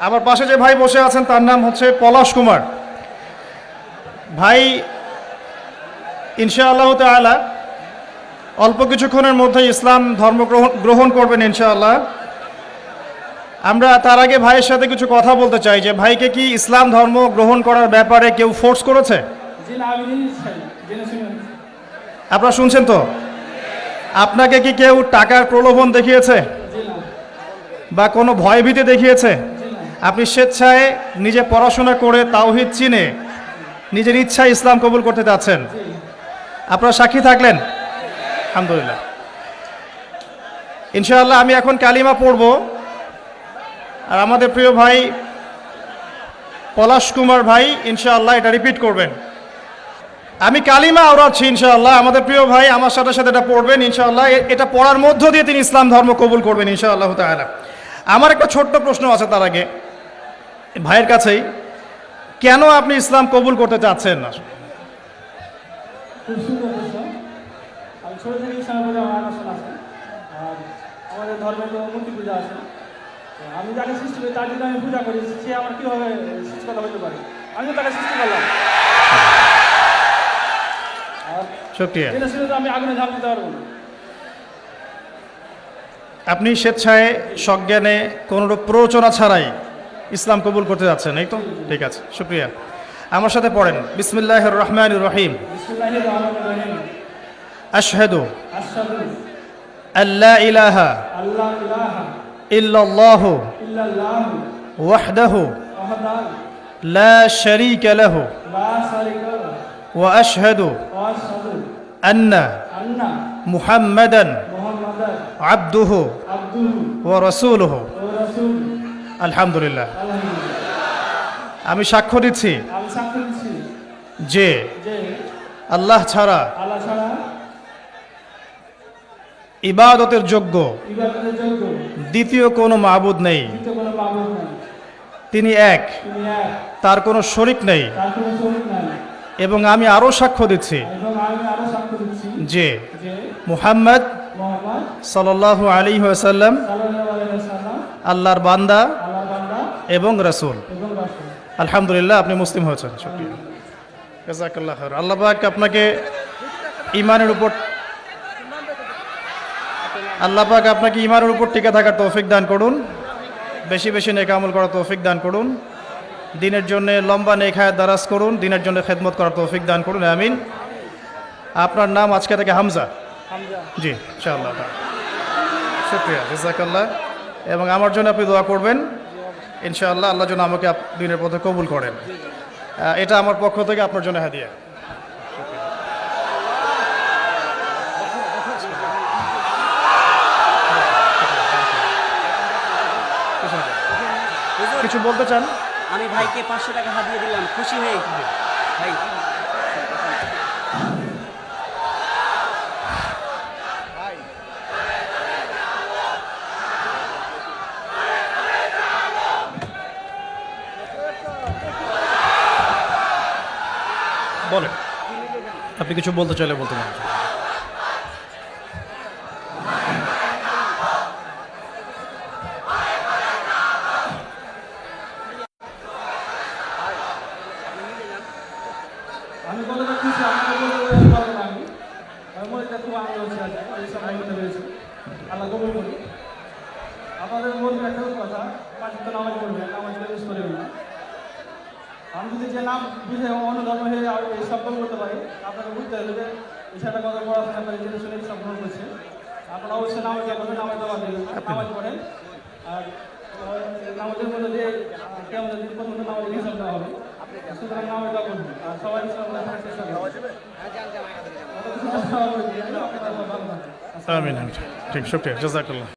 আমার পাশে যে ভাই বসে আছেন তার নাম হচ্ছে পলাশ কুমার ভাই। ইনশাআল্লাহ তাআলা অল্প কিছুক্ষণের মধ্যে ইসলাম ধর্ম গ্রহণ করবেন ইনশাআল্লাহ। আমরা তার আগে ভাইয়ের সাথে কিছু কথা বলতে চাই যে ভাইকে কি ইসলাম ধর্ম গ্রহণ করার ব্যাপারে কেউ ফোর্স করেছে? আপনারা শুনছেন তো? আপনাকে কি কেউ টাকার প্রলোভন দেখিয়েছে বা কোনো ভয়ভীতি দেখিয়েছে? আপনি স্বেচ্ছায় নিজে পড়াশোনা করে তাওহীদ চিনে নিজের ইচ্ছায় ইসলাম কবুল করতে যাচ্ছেন। আপনারা সাক্ষী থাকলেন আলহামদুলিল্লাহ। ইনশাআল্লাহ আমি এখন কালিমা পড়ব আর আমাদের প্রিয় ভাই পলাশ কুমার ভাই ইনশাআল্লাহ এটা রিপিট করবেন। আমি কালিমা আওড়াচ্ছি ইনশাআল্লাহ, আমাদের প্রিয় ভাই আমার সাথে সাথে এটা পড়বেন ইনশাআল্লাহ। এটা পড়ার মধ্য দিয়ে তিনি ইসলাম ধর্ম কবুল করবেন ইনশাআল্লাহ তাআলা। আমার একটা ছোট্ট প্রশ্ন আছে তার আগে ভাইয়ের কাছেই, কেন আপনি ইসলাম কবুল করতে চাচ্ছেন না? খুব সুন্দর প্রশ্ন। আমি ছোট থেকে ইসলামের প্রতি আমার আকর্ষণ আছে। আর আমাদের ধর্মের তো মূর্তি পূজা আছে। আমি যাকে সৃষ্টি করি তার যদি আমি পূজা করি, সে আমার কীভাবে সৃষ্টিকর্তা হতে পারে? আমি তো তাকে সৃষ্টি করলাম। আর শুকরিয়া। এটা শুনে তো আমি আগুনে ঝাঁপ দিতে পারবো না। আপনি স্বেচ্ছায় সজ্ঞানে কোনোরূপ প্ররোচনা ছাড়াই ইসলাম কবুল করতে যাচ্ছেন, এই তো? ঠিক আছে, শুকরিয়া। আমার সাথে পড়েন বিসমিল্লাহির রহমানির রহিম। বিসমিল্লাহির রহমানির রহিম। আশহাদু আশহাদু আল্লা ইলাহা আল্লা ইলাহা ইল্লাল্লাহু ইল্লাল্লাহু ওয়াহদাহু ওয়াহদাহু লা শারীকা লাহু লা শারীকা লাহু ওয়া আশহাদু ওয়া আশহাদু আন্না আন্না মুহাম্মাদান মুহাম্মাদান আবদুহু আবদুহু ওয়া রাসূলুহু। ওয়া রাসূলুহু। আলহামদুলিল্লাহ। আলহামদুলিল্লাহ। আমি সাক্ষ্য দিচ্ছি আমি সাক্ষ্য দিচ্ছি যে যে আল্লাহ ছাড়া আল্লাহ ছাড়া ইবাদতের যোগ্য ইবাদতের যোগ্য দ্বিতীয় কোনো মাবুদ নেই। দ্বিতীয় কোনো মাবুদ নাই। তিনি এক, তিনি এক, তার কোনো শরিক নেই। তার কোনো শরীক নাই। এবং আমি আরও সাক্ষ্য দিচ্ছি এবং আমি আরো সাক্ষ্য দিচ্ছি যে যে মুহাম্মদ মুহাম্মদ সাল্লাল্লাহু আলাইহি ওয়াসাল্লাম সাল্লাল্লাহু আলাইহি ওয়াসাল্লাম আল্লাহর বান্দা আল্লাহর বান্দা এবং রাসূল। এবং রাসূল। আলহামদুলিল্লাহ, আপনি মুসলিম হয়েছেন। শুকরিয়া, জাযাকাল্লাহ খাইর। আল্লাহ পাক আপনাকে ঈমানের উপর টিকে থাকার তৌফিক দান করুন, বেশি বেশি নেক আমল করার তৌফিক দান করুন, দিনের জন্য লম্বা নেক হায়াত দারাজ করুন, দিনের জন্য খেদমত করার তৌফিক দান করুন, আমিন। আপনার নাম আজকে থেকে হামজা? হামজা। জি, ইনশাআল্লাহ। শুকরিয়া, জাযাকাল্লাহ। এবং আমার জন্য আপনি দোয়া করবেন ইনশাআল্লাহ, আল্লাহ যেন আমাকে দিনের পথে কবুল করেন। এটা আমার পক্ষ থেকে আপনার জন্য হাদিয়া। কিছু বলতে চান? আমি ভাইকে 500 টাকা হাতিয়ে দিলাম, খুশি হয়ে ভাই। বলেন, আপনি কিছু বলতে চাইলে বলতে পারেন। আমি বলে রাখছি আপনাকে বলতে পারবো না। আমি মনে খুব আনন্দ হচ্ছে আজকে এই সময় হতে পেরেছি। আল্লাহ কবুল করুন। আপনাদের মধ্যে একটা কথা, পাঁচ তো নামাজ পড়বেন, নামাজ ইউজ করবেন না। আমি যদি যে নাম বুঝে অন্য ধর্ম হয়ে এই সব করতে পারি, আপনাকে বুঝতে হবে যে বিষয়টা কত পড়াশোনা করে জেনে শুনে সব গ্রহণ করছে। আপনারা অবশ্যই নামাজ করবেন, নামাজ দেওয়া দেবেন, নামাজ পড়েন। আর নামাজের মধ্যে যে কেমন দিন পর্যন্ত নামাজের হিসাব দেওয়া হবে, সুতরাং নামাজ দেওয়া করবেন। আর সবাই ইসলাম চেষ্টা করবেন। আমিন। ঠিক, শুকরিয়া, জাযাকাল্লাহ।